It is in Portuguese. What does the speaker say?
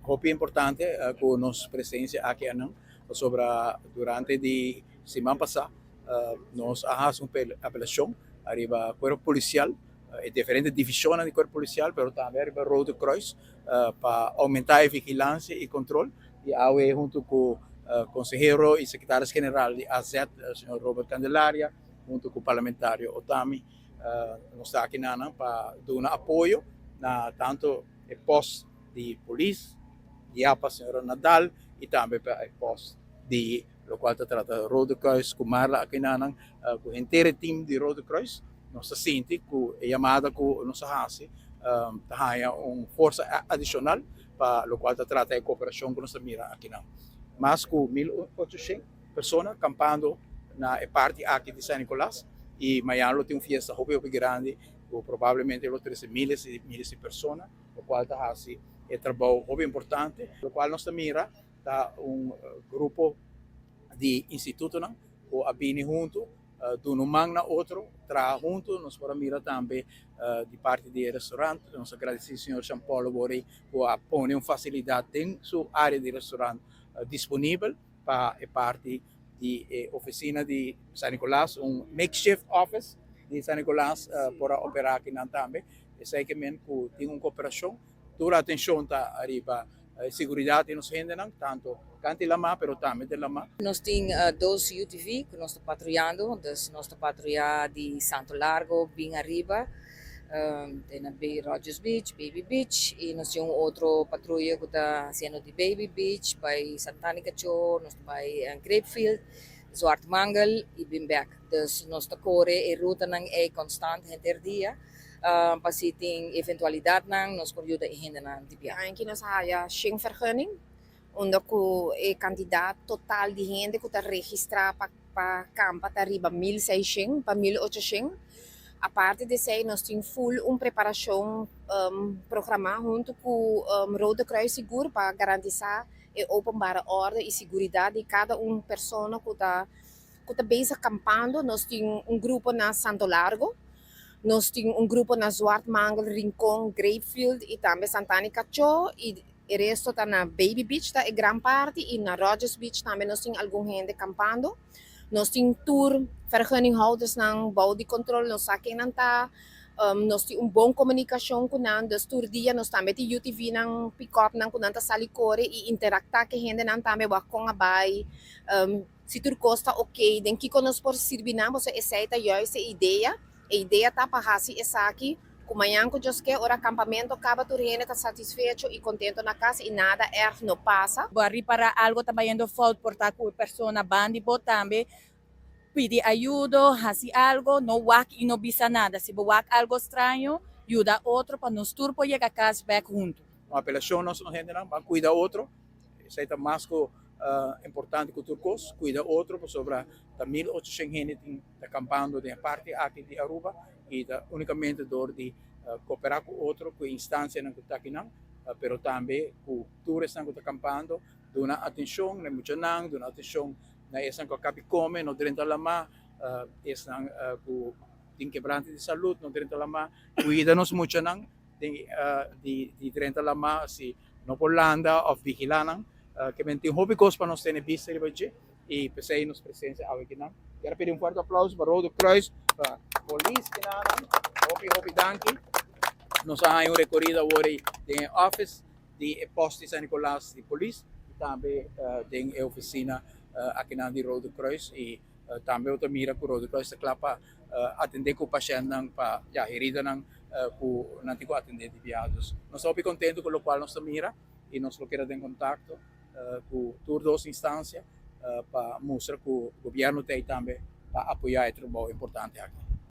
hopi importante com nossa presença aqui sobre durante de semana passada nós arrasamos uma apelação arriba corpo policial e diferentes divisões do corpo policial, mas também arriba Road Cross para aumentar a vigilância e controle e ao junto com o consejero e secretário-geral de AZ, o senhor Robert Candelaria, junto com o parlamentário Otami, nós estamos aqui para dar apoio na tanto o posto de polícia, de APA, senhora Nadal, e também para o posto de lo qual trata Road Cross, com Marla aqui com o inteiro time de Road Cross, nós sentimos que a chamada que nós fazemos tem uma força adicional para o qual trata a cooperação que nós mira aqui mas com 1.800 pessoas acampando na parte aqui de San Nicolás e amanhã tem uma festa muito grande com provavelmente 13.000 e milhares de pessoas, o qual está assim é trabalho muito importante, o qual nós mira tá grupo de instituto que abine junto de um man na outro, trabalha junto, nós podemos mirar também de parte do restaurante, nós agradecemos ao senhor Jean Paulo Borei por pôr uma facilidade em sua área de restaurante disponível para a parte de oficina de San Nicolás, makeshift office de San Nicolás para operar aqui também. E sei que tem uma cooperação, toda a atenção está arriba, segurança nos rende, tanto canti lama, pero também de lama. Nós temos dois UTV que nós estamos patrulhando, nós estamos patrulhando de Santo Largo, bem arriba, tem na Rogers Beach, Baby Beach, e nós temos outra patrulha que está sendo de Baby Beach, para Santana Cho, nós vai em Grapefield, Zwart Mangel e Bimbeck. Dus nós estamos correndo a ruta é constante, entre dia. Para se tem eventualidade, nós corremos de gente de viagem. Aqui nós temos geen vergunning, onde o candidato total de gente que está registrado para campo está arriba 1.600 para 1.800. A parte disso, nós temos uma preparação programada junto com o Rood Kruis Seguro para garantir a openbare ordem e segurança de cada pessoa que está bezig acampando. Nós temos grupo na Santo Largo, nós temos grupo na Zwart Mangel, Rincon, Grapefield e também Santana Cho, e o resto está na Baby Beach, tá, é grande parte, e na Rogers Beach também nós temos alguma gente acampando. Nós temos tour, vergunninghouders ng bouw de controle, nós aqui não tá. Nós temos uma boa comunicação com nós, dos tour dia, nós também temos UTV ng pick-up ng kunang ta salikore e interactar com a gente nang também com a bai. Se tudo costa ok, den que nós por servir não, você aceita essa ideia. A ideia tá para fazer essa aqui. Como amanhã que Deus quer, o acampamento acaba tudo gente está satisfeito e contente na casa e nada não passa. Barri para algo também do fault portar com a pessoa bandi bo também pedir ajuda, fazer algo, não wak e não bisa nada. Se wak algo estranho, ajuda outro para nos turpo chegar a casa back junto. Uma apelação nós não gente não, cuida outro, isso é mais importante que o turcos, cuida outro sobre 1.800 gente acampando de parte aqui de Aruba e unicamente dor de cooperar com outro, com instância que está aqui não, pero também com turistas que estão acampando, dando atenção, na muita não, dando atenção na essa que acaba come, no dentro da lama, essa com tem quebrante de saúde, no dentro da lama, cuida-nos muito não, de dentro da lama, se não por landa ou vigilar que tem hobby para nós ter vista de hoje e pensei nos presença aqui não. Quero pedir um forte aplauso para Road Cross, para a polícia que não, hobby danke. Nós temos recorrido hoje de office de posto de San Nicolás de polícia e também de oficina aqui na de Road Cross e também outra mira que o Road Cross está para atender com o paciente para já herida não com atender de viados. Nós estamos contentes com o qual nós mira e nós queremos ter contato com todas as instâncias para mostrar que o governo tem também para apoiar esse trabalho importante aqui.